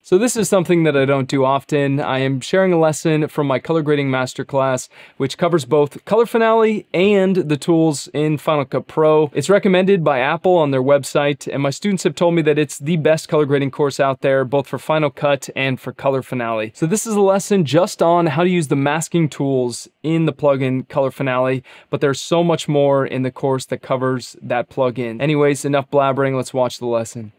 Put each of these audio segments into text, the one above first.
So this is something that I don't do often. I am sharing a lesson from my color grading masterclass, which covers both Color Finale and the tools in Final Cut Pro. It's recommended by Apple on their website, and my students have told me that it's the best color grading course out there, both for Final Cut and for Color Finale. So this is a lesson just on how to use the masking tools in the plugin Color Finale, but there's so much more in the course that covers that plugin. Anyways, enough blabbering, let's watch the lesson.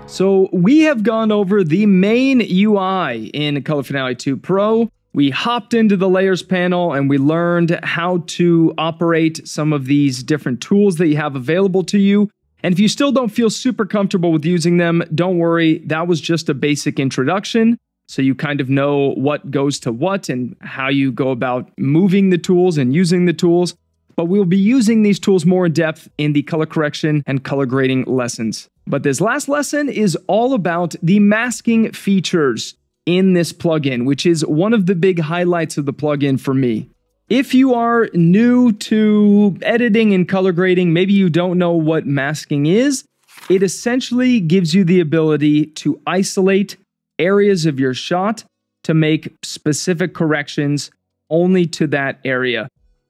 So we have gone over the main UI in Color Finale 2 Pro. We hopped into the layers panel and we learned how to operate some of these different tools that you have available to you. And if you still don't feel super comfortable with using them, don't worry, that was just a basic introduction. So you kind of know what goes to what and how you go about moving the tools and using the tools. But we'll be using these tools more in depth in the color correction and color grading lessons. But this last lesson is all about the masking features in this plugin, which is one of the big highlights of the plugin for me. If you are new to editing and color grading, maybe you don't know what masking is, it essentially gives you the ability to isolate areas of your shot to make specific corrections only to that area.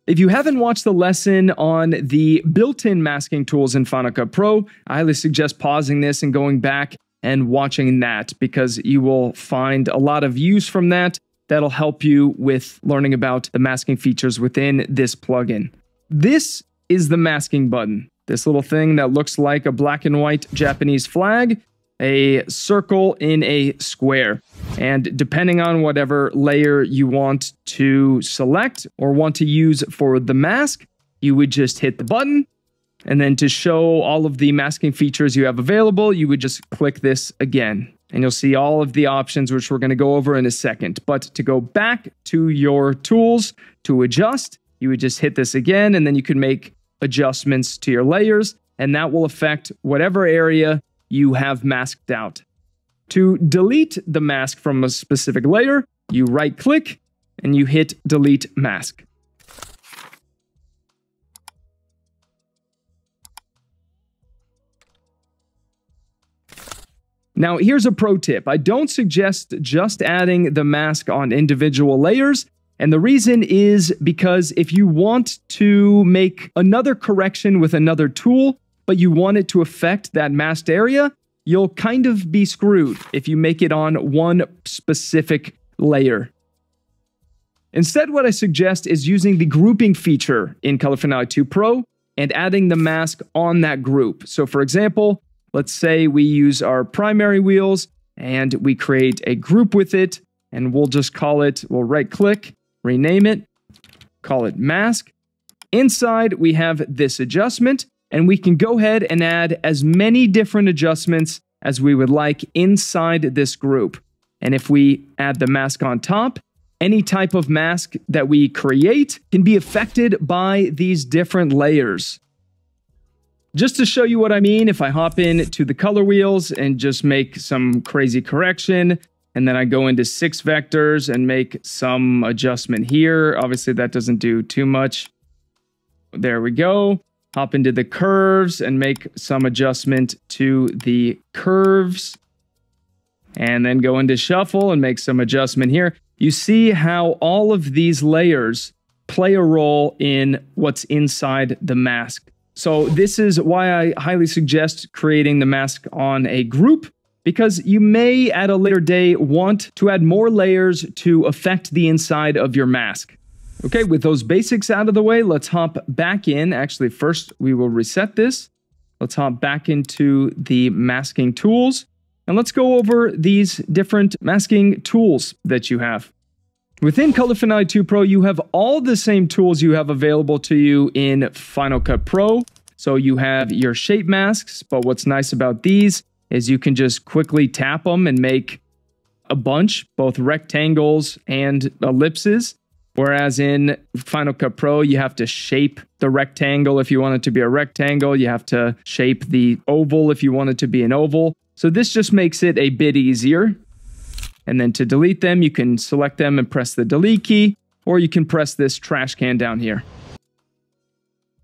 If you haven't watched the lesson on the built-in masking tools in Final Cut Pro, I highly suggest pausing this and going back and watching that, because you will find a lot of use from that that'll help you with learning about the masking features within this plugin. This is the masking button. This little thing that looks like a black and white Japanese flag, a circle in a square. And depending on whatever layer you want to select or want to use for the mask, you would just hit the button. And then to show all of the masking features you have available, you would just click this again. And you'll see all of the options, which we're going to go over in a second. But to go back to your tools to adjust, you would just hit this again, and then you can make adjustments to your layers, and that will affect whatever area you have masked out. To delete the mask from a specific layer, you right-click and you hit Delete Mask. Now, here's a pro tip. I don't suggest just adding the mask on individual layers, and the reason is because if you want to make another correction with another tool, but you want it to affect that masked area, you'll kind of be screwed if you make it on one specific layer. Instead, what I suggest is using the grouping feature in Color Finale 2 Pro and adding the mask on that group. So for example, let's say we use our primary wheels and we create a group with it, and we'll just call it, we'll right-click, rename it, call it mask. Inside, we have this adjustment, and we can go ahead and add as many different adjustments as we would like inside this group. And if we add the mask on top, any type of mask that we create can be affected by these different layers. Just to show you what I mean, if I hop in to the color wheels and just make some crazy correction, and then I go into 6 vectors and make some adjustment here. Obviously, that doesn't do too much. There we go. Hop into the curves and make some adjustment to the curves. And then go into shuffle and make some adjustment here. You see how all of these layers play a role in what's inside the mask. So this is why I highly suggest creating the mask on a group, because you may at a later day want to add more layers to affect the inside of your mask. Okay, with those basics out of the way, let's hop back in. Actually, first we will reset this. Let's hop back into the masking tools, and let's go over these different masking tools that you have. Within Color Finale 2 Pro, you have all the same tools you have available to you in Final Cut Pro. So you have your shape masks, but what's nice about these is you can just quickly tap them and make a bunch, both rectangles and ellipses. Whereas in Final Cut Pro, you have to shape the rectangle if you want it to be a rectangle. You have to shape the oval if you want it to be an oval. So this just makes it a bit easier. And then to delete them, you can select them and press the delete key, or you can press this trash can down here.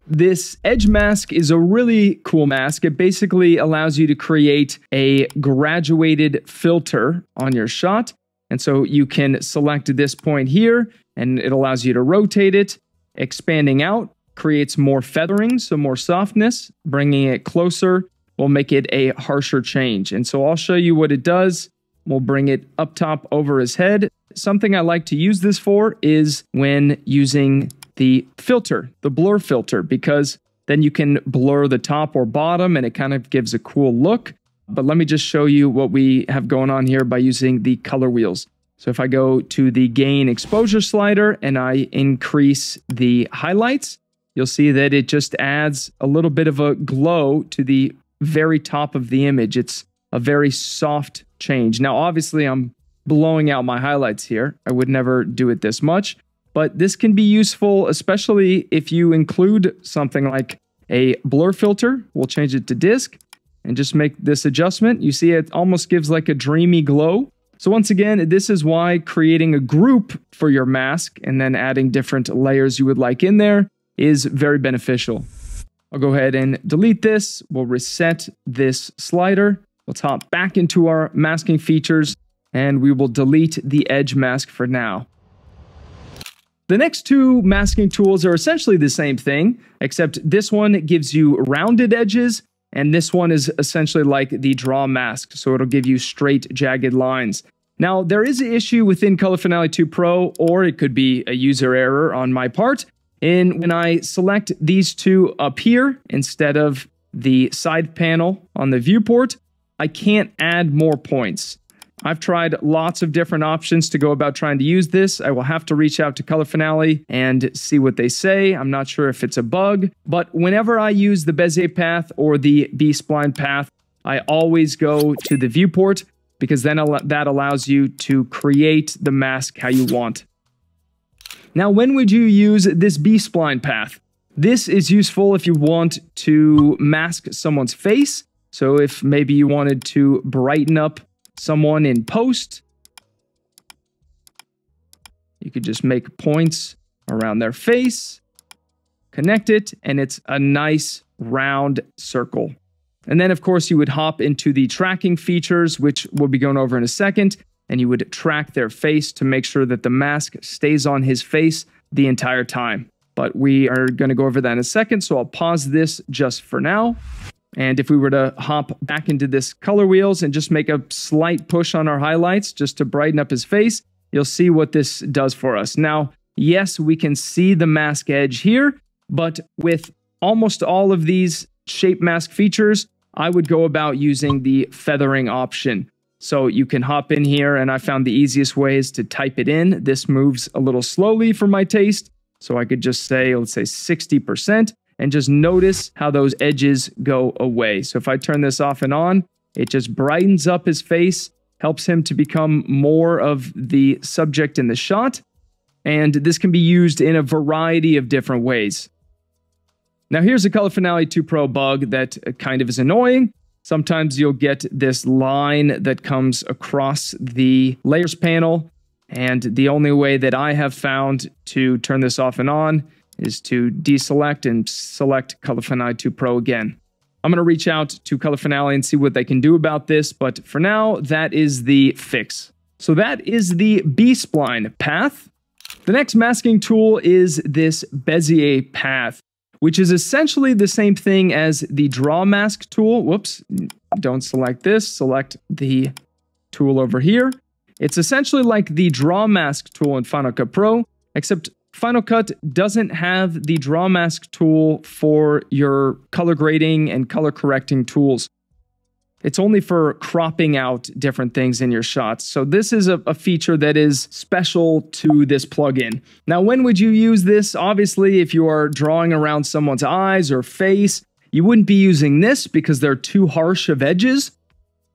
This edge mask is a really cool mask. It basically allows you to create a graduated filter on your shot. And so you can select this point here, and it allows you to rotate it. Expanding out creates more feathering, so more softness. Bringing it closer will make it a harsher change. And so I'll show you what it does. We'll bring it up top over his head. Something I like to use this for is when using the filter, the blur filter, because then you can blur the top or bottom and it kind of gives a cool look. But let me just show you what we have going on here by using the color wheels. So if I go to the gain exposure slider and I increase the highlights, you'll see that it just adds a little bit of a glow to the very top of the image. It's a very soft change. Now, obviously, I'm blowing out my highlights here. I would never do it this much, but this can be useful, especially if you include something like a blur filter. We'll change it to disk and just make this adjustment. You see it almost gives like a dreamy glow. So once again, this is why creating a group for your mask and then adding different layers you would like in there is very beneficial. I'll go ahead and delete this. We'll reset this slider. We'll hop back into our masking features and we will delete the edge mask for now. The next two masking tools are essentially the same thing, except this one gives you rounded edges and this one is essentially like the draw mask, so it'll give you straight, jagged lines. Now, there is an issue within Color Finale 2 Pro, or it could be a user error on my part, and when I select these two up here instead of the side panel on the viewport, I can't add more points. I've tried lots of different options to go about trying to use this. I will have to reach out to Color Finale and see what they say. I'm not sure if it's a bug, but whenever I use the Bezier path or the B-spline path, I always go to the viewport because then that allows you to create the mask how you want. Now, when would you use this B-spline path? This is useful if you want to mask someone's face. So if maybe you wanted to brighten up someone in post, you could just make points around their face, connect it, and it's a nice round circle. And then, of course, you would hop into the tracking features, which we'll be going over in a second, and you would track their face to make sure that the mask stays on his face the entire time. But we are going to go over that in a second, so I'll pause this just for now. And if we were to hop back into this color wheels and just make a slight push on our highlights just to brighten up his face, you'll see what this does for us. Now, yes, we can see the mask edge here, but with almost all of these shape mask features, I would go about using the feathering option. So you can hop in here, and I found the easiest way is to type it in. This moves a little slowly for my taste, so I could just say, let's say 60%. And just notice how those edges go away. So if I turn this off and on, it just brightens up his face, helps him to become more of the subject in the shot. And this can be used in a variety of different ways. Now here's a Color Finale 2 Pro bug that kind of is annoying. Sometimes you'll get this line that comes across the layers panel. And the only way that I have found to turn this off and on is to deselect and select Color Finale 2 Pro again. I'm going to reach out to Color Finale and see what they can do about this, but for now, that is the fix. So that is the B-spline path. The next masking tool is this Bezier path, which is essentially the same thing as the draw mask tool. Whoops, don't select this, select the tool over here. It's essentially like the draw mask tool in Final Cut Pro, except Final Cut doesn't have the draw mask tool for your color grading and color correcting tools. It's only for cropping out different things in your shots. So this is a feature that is special to this plugin. Now, when would you use this? Obviously, if you are drawing around someone's eyes or face, you wouldn't be using this because they're too harsh of edges.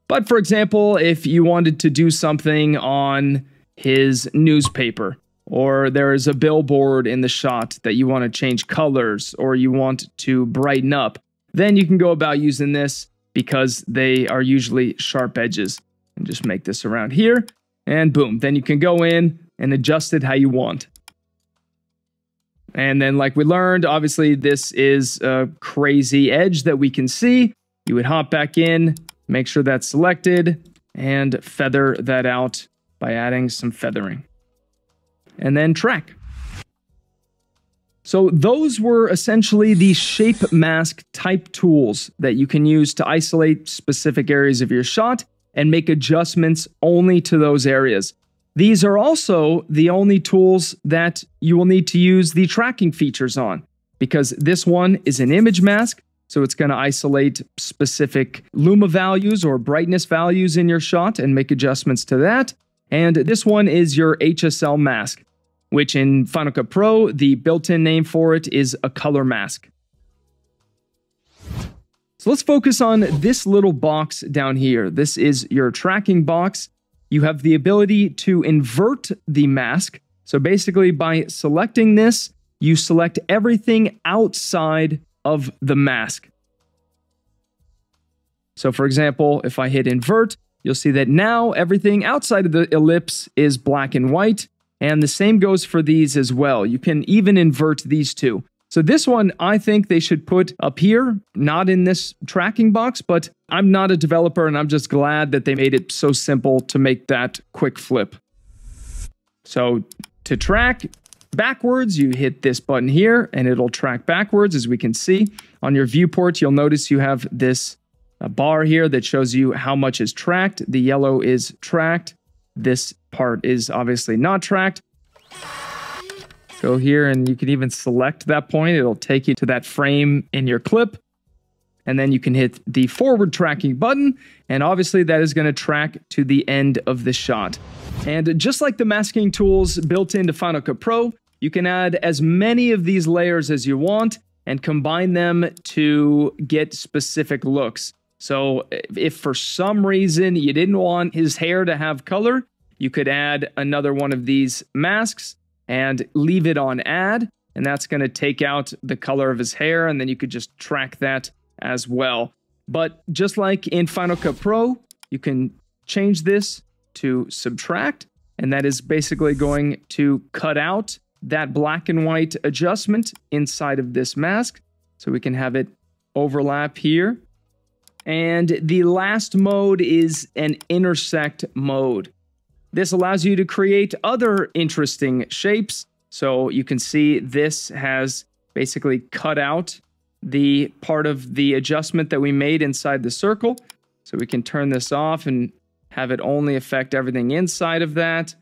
But for example, if you wanted to do something on his newspaper, or there is a billboard in the shot that you want to change colors or you want to brighten up, then you can go about using this because they are usually sharp edges. And just make this around here, and boom, then you can go in and adjust it how you want. And then like we learned, obviously this is a crazy edge that we can see. You would hop back in, make sure that's selected, and feather that out by adding some feathering. And then track. So those were essentially the shape mask type tools that you can use to isolate specific areas of your shot and make adjustments only to those areas. These are also the only tools that you will need to use the tracking features on, because this one is an image mask, so it's going to isolate specific luma values or brightness values in your shot and make adjustments to that. And this one is your HSL mask, which in Final Cut Pro, the built-in name for it is a color mask. So let's focus on this little box down here. This is your tracking box. You have the ability to invert the mask. So basically by selecting this, you select everything outside of the mask. So for example, if I hit invert, you'll see that now everything outside of the ellipse is black and white. And the same goes for these as well. You can even invert these two. So this one, I think they should put up here, not in this tracking box, but I'm not a developer and I'm just glad that they made it so simple to make that quick flip. So to track backwards, you hit this button here and it'll track backwards. As we can see on your viewport, you'll notice you have this bar here that shows you how much is tracked. The yellow is tracked. This part is obviously not tracked. Go here and you can even select that point. It'll take you to that frame in your clip. And then you can hit the forward tracking button. And obviously that is going to track to the end of the shot. And just like the masking tools built into Final Cut Pro, you can add as many of these layers as you want and combine them to get specific looks. So if for some reason you didn't want his hair to have color, you could add another one of these masks and leave it on add, and that's going to take out the color of his hair, and then you could just track that as well. But just like in Final Cut Pro, you can change this to subtract, and that is basically going to cut out that black and white adjustment inside of this mask, so we can have it overlap here. And the last mode is an intersect mode. This allows you to create other interesting shapes. So you can see this has basically cut out the part of the adjustment that we made inside the circle. So we can turn this off and have it only affect everything inside of that.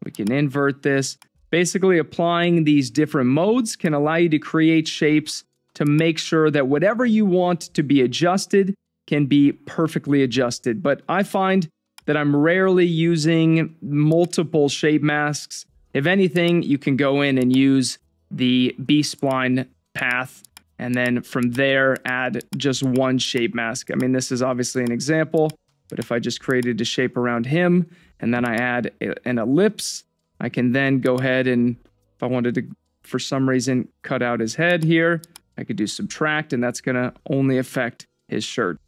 We can invert this. Basically, applying these different modes can allow you to create shapes to make sure that whatever you want to be adjusted can be perfectly adjusted. But I find that I'm rarely using multiple shape masks. If anything, you can go in and use the B-spline path, and then from there add just one shape mask. I mean, this is obviously an example, but if I just created a shape around him, and then I add an ellipse, I can then go ahead and, if I wanted to, for some reason, cut out his head here, I could do subtract, and that's gonna only affect his shirt.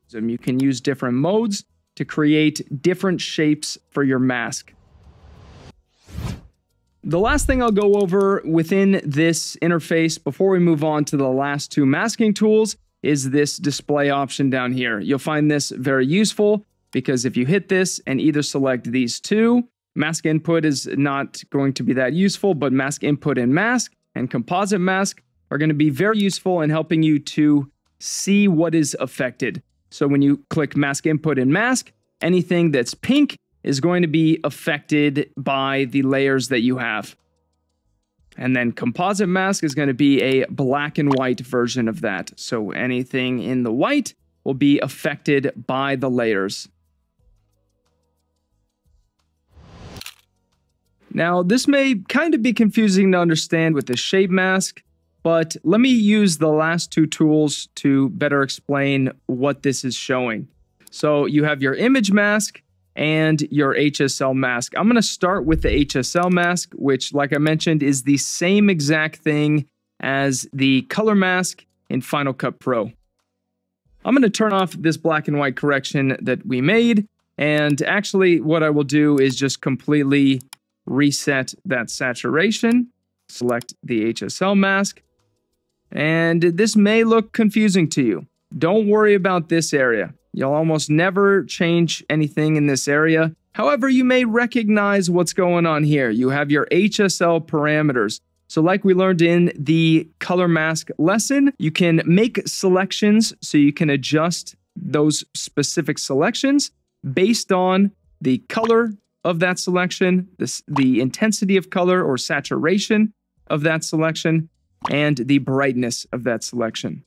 So you can use different modes to create different shapes for your mask. The last thing I'll go over within this interface before we move on to the last two masking tools is this display option down here. You'll find this very useful because if you hit this and either select these two, mask input is not going to be that useful, but mask input and composite mask are going to be very useful in helping you to see what is affected. So when you click mask input and mask, anything that's pink is going to be affected by the layers that you have. And then composite mask is going to be a black and white version of that. So anything in the white will be affected by the layers. Now, this may kind of be confusing to understand with the shape mask, but let me use the last two tools to better explain what this is showing. So you have your image mask and your HSL mask. I'm going to start with the HSL mask, which, like I mentioned, is the same exact thing as the color mask in Final Cut Pro. I'm going to turn off this black and white correction that we made, and actually what I will do is just completely reset that saturation. select the HSL mask. And this may look confusing to you. Don't worry about this area. You'll almost never change anything in this area. However, you may recognize what's going on here. You have your HSL parameters. So like we learned in the color mask lesson, you can make selections so you can adjust those specific selections based on the color of that selection, the intensity of color or saturation of that selection, and the brightness of that selection.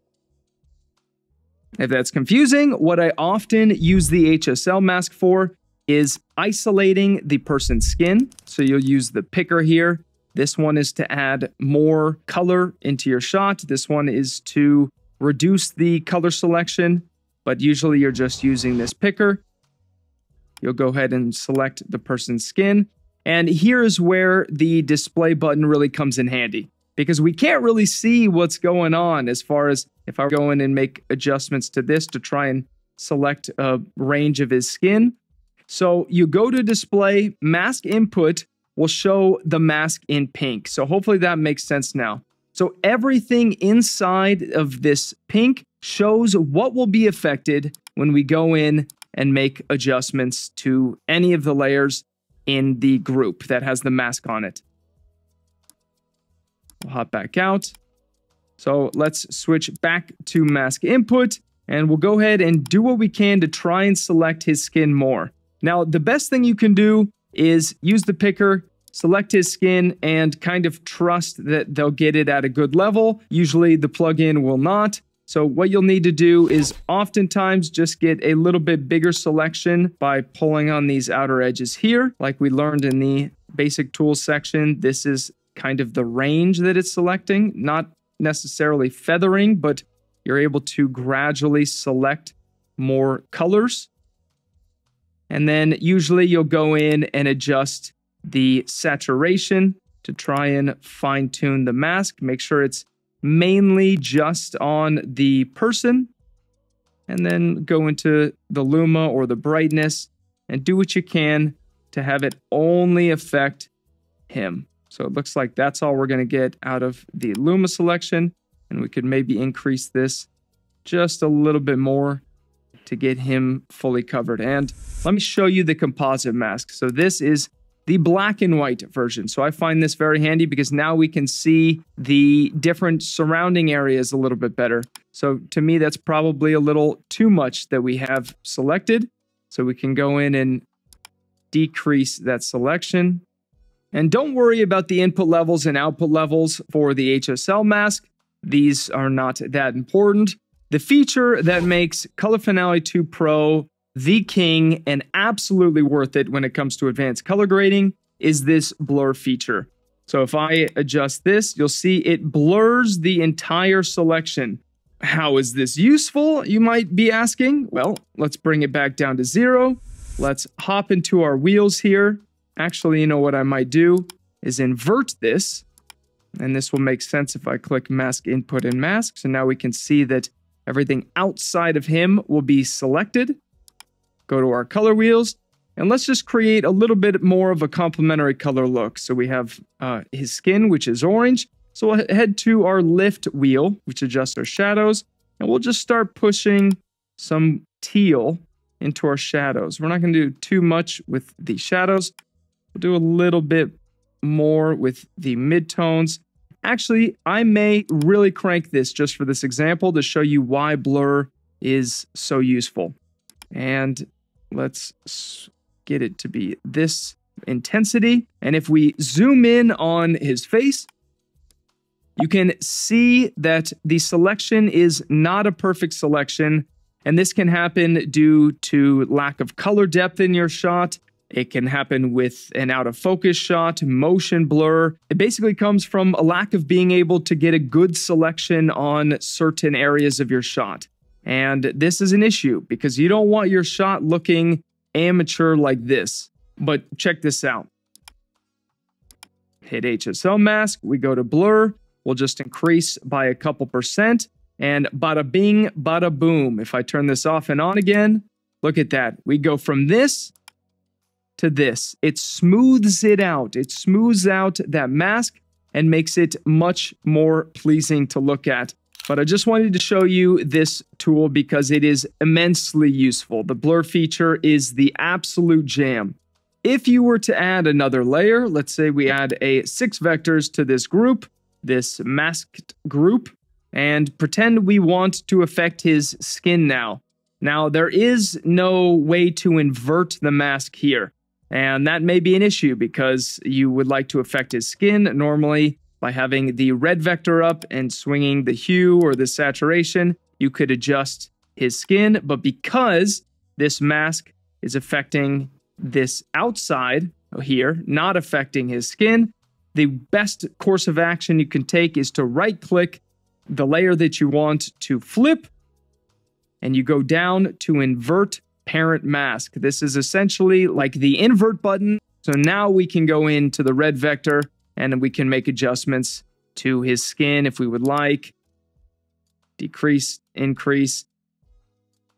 If that's confusing, what I often use the HSL mask for is isolating the person's skin. So you'll use the picker here. This one is to add more color into your shot. This one is to reduce the color selection, but usually you're just using this picker. You'll go ahead and select the person's skin. And here is where the display button really comes in handy, because we can't really see what's going on as far as if I go in and make adjustments to this to try and select a range of his skin. So you go to display, mask input will show the mask in pink. So hopefully that makes sense now. So everything inside of this pink shows what will be affected when we go in and make adjustments to any of the layers in the group that has the mask on it. We'll hop back out. So let's switch back to mask input, and we'll go ahead and do what we can to try and select his skin more. Now, the best thing you can do is use the picker, select his skin, and kind of trust that they'll get it at a good level. Usually the plugin will not. So what you'll need to do is oftentimes just get a little bit bigger selection by pulling on these outer edges here. Like we learned in the basic tools section, this is kind of the range that it's selecting, not necessarily feathering, but you're able to gradually select more colors. And then usually you'll go in and adjust the saturation to try and fine tune the mask. Make sure it's mainly just on the person, and then go into the luma or the brightness and do what you can to have it only affect him. So it looks like that's all we're going to get out of the luma selection, and we could maybe increase this just a little bit more to get him fully covered. And let me show you the composite mask. So this is the black and white version. So I find this very handy because now we can see the different surrounding areas a little bit better. So to me, that's probably a little too much that we have selected. So we can go in and decrease that selection. And don't worry about the input levels and output levels for the HSL mask. These are not that important. The feature that makes Color Finale 2 Pro the king and absolutely worth it when it comes to advanced color grading is this blur feature. So if I adjust this, you'll see it blurs the entire selection. How is this useful, you might be asking? Well, let's bring it back down to 0. Let's hop into our wheels here. Actually, you know what I might do is invert this, and this will make sense if I click mask input and mask. So now we can see that everything outside of him will be selected. Go to our color wheels, and let's just create a little bit more of a complementary color look. So we have his skin, which is orange. So we'll head to our lift wheel, which adjusts our shadows, and we'll just start pushing some teal into our shadows. We're not going to do too much with the shadows. We'll do a little bit more with the midtones. Actually, I may really crank this just for this example to show you why blur is so useful. And let's get it to be this intensity. And if we zoom in on his face, you can see that the selection is not a perfect selection. And this can happen due to lack of color depth in your shot. It can happen with an out of focus shot, motion blur. It basically comes from a lack of being able to get a good selection on certain areas of your shot. And this is an issue because you don't want your shot looking amateur like this. But check this out. Hit HSL mask, we go to blur, we'll just increase by a couple %, and bada bing, bada boom. If I turn this off and on again, look at that. We go from this to this. It smooths it out. It smooths out that mask, and makes it much more pleasing to look at. But I just wanted to show you this tool because it is immensely useful. The blur feature is the absolute jam. If you were to add another layer, let's say we add 6 vectors to this group, this masked group, and pretend we want to affect his skin now. Now, there is no way to invert the mask here, and that may be an issue because you would like to affect his skin normally by having the red vector up and swinging the hue or the saturation. You could adjust his skin, but because this mask is affecting this outside here, not affecting his skin, the best course of action you can take is to right-click the layer that you want to flip, and you go down to invert parent mask. This is essentially like the invert button. So now we can go into the red vector and we can make adjustments to his skin if we would like, decrease, increase,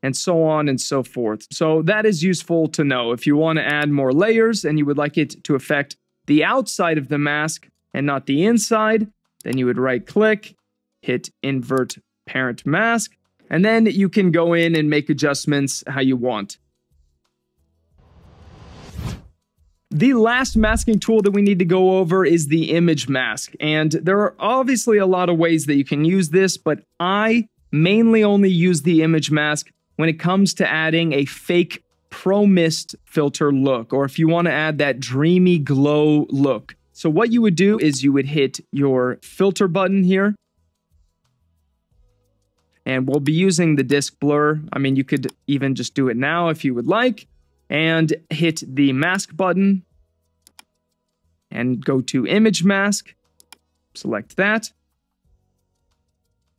and so on and so forth. So that is useful to know. If you want to add more layers and you would like it to affect the outside of the mask and not the inside, then you would right-click, hit invert parent mask, and then you can go in and make adjustments how you want. The last masking tool that we need to go over is the image mask. And there are obviously a lot of ways that you can use this, but I mainly only use the image mask when it comes to adding a fake Pro Mist filter look, or if you want to add that dreamy glow look. So what you would do is you would hit your filter button here, and we'll be using the disk blur. I mean, you could even just do it now if you would like, and hit the mask button and go to image mask, select that,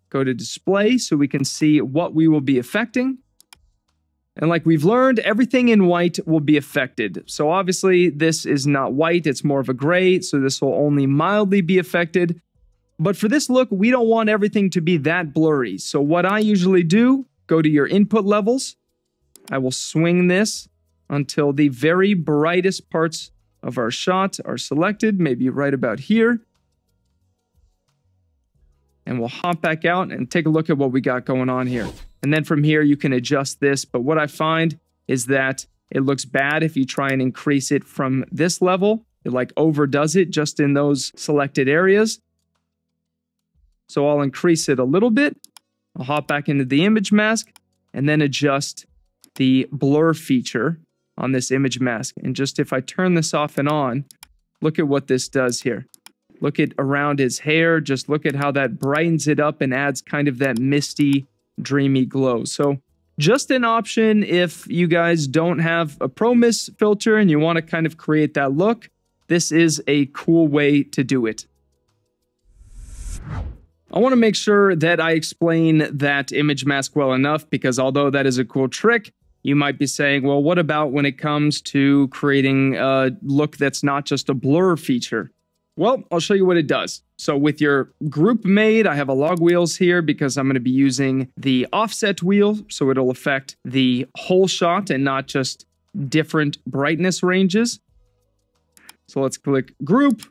go to display so we can see what we will be affecting. And like we've learned, everything in white will be affected. So obviously this is not white, it's more of a gray, so this will only mildly be affected. But for this look, we don't want everything to be that blurry. So what I usually do, go to your input levels. I will swing this until the very brightest parts of our shot are selected, maybe right about here. And we'll hop back out and take a look at what we got going on here. And then from here, you can adjust this. But what I find is that it looks bad if you try and increase it from this level. It like overdoes it just in those selected areas. So I'll increase it a little bit. I'll hop back into the image mask and then adjust the blur feature on this image mask. And just if I turn this off and on, look at what this does here. Look at around his hair. Just look at how that brightens it up and adds kind of that misty, dreamy glow. So just an option if you guys don't have a Pro Mist filter and you want to kind of create that look. This is a cool way to do it. I want to make sure that I explain that image mask well enough, because although that is a cool trick, you might be saying, well, what about when it comes to creating a look that's not just a blur feature? Well, I'll show you what it does. So with your group made, I have a log wheels here because I'm going to be using the offset wheel, so it'll affect the whole shot and not just different brightness ranges. So let's click group.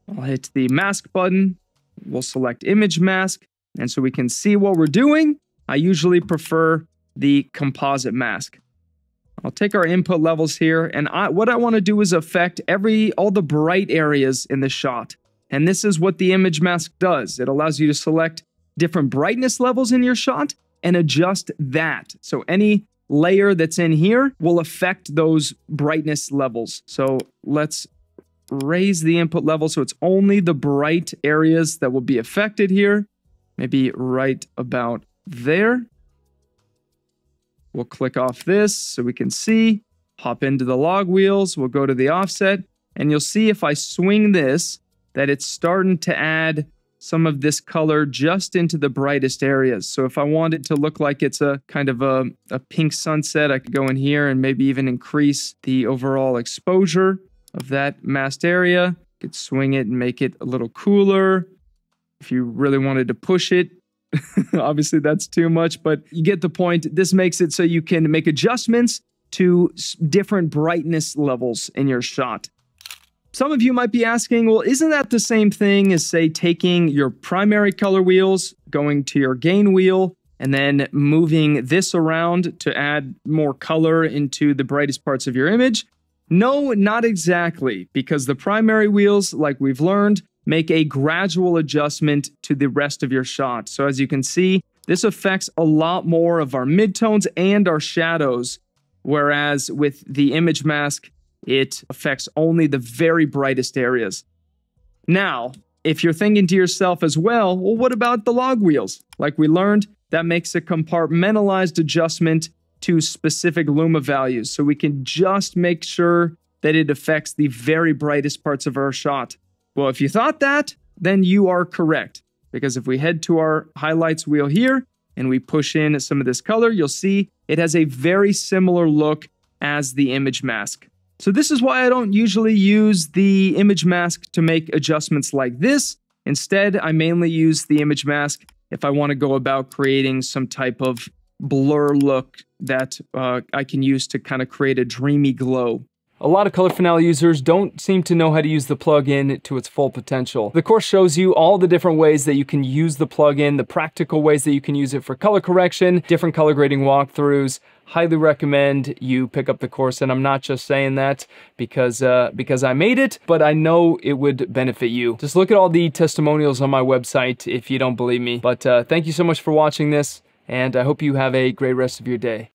I'll hit the mask button. We'll select image mask. And so we can see what we're doing. I usually prefer the composite mask. I'll take our input levels here, and what I want to do is affect all the bright areas in the shot. And this is what the image mask does. It allows you to select different brightness levels in your shot and adjust that. So any layer that's in here will affect those brightness levels. So let's raise the input level so it's only the bright areas that will be affected here. Maybe right about there. We'll click off this so we can see, hop into the log wheels, we'll go to the offset, and you'll see if I swing this, that it's starting to add some of this color just into the brightest areas. So if I want it to look like it's a kind of a pink sunset, I could go in here and maybe even increase the overall exposure of that masked area. Could swing it and make it a little cooler. If you really wanted to push it, obviously that's too much, but you get the point. This makes it so you can make adjustments to different brightness levels in your shot. Some of you might be asking, well, isn't that the same thing as, say, taking your primary color wheels, going to your gain wheel, and then moving this around to add more color into the brightest parts of your image? No, not exactly, because the primary wheels, like we've learned, make a gradual adjustment to the rest of your shot. So as you can see, this affects a lot more of our midtones and our shadows, whereas with the image mask, it affects only the very brightest areas. Now, if you're thinking to yourself as well, what about the log wheels? Like we learned, that makes a compartmentalized adjustment to specific luma values, so we can just make sure that it affects the very brightest parts of our shot. Well, if you thought that, then you are correct, because if we head to our highlights wheel here and we push in some of this color, you'll see it has a very similar look as the image mask. So this is why I don't usually use the image mask to make adjustments like this. Instead, I mainly use the image mask if I want to go about creating some type of blur look that I can use to kind of create a dreamy glow. A lot of Color Finale users don't seem to know how to use the plugin to its full potential. The course shows you all the different ways that you can use the plugin, the practical ways that you can use it for color correction, different color grading walkthroughs. Highly recommend you pick up the course, and I'm not just saying that because I made it, but I know it would benefit you. Just look at all the testimonials on my website if you don't believe me. But thank you so much for watching this, and I hope you have a great rest of your day.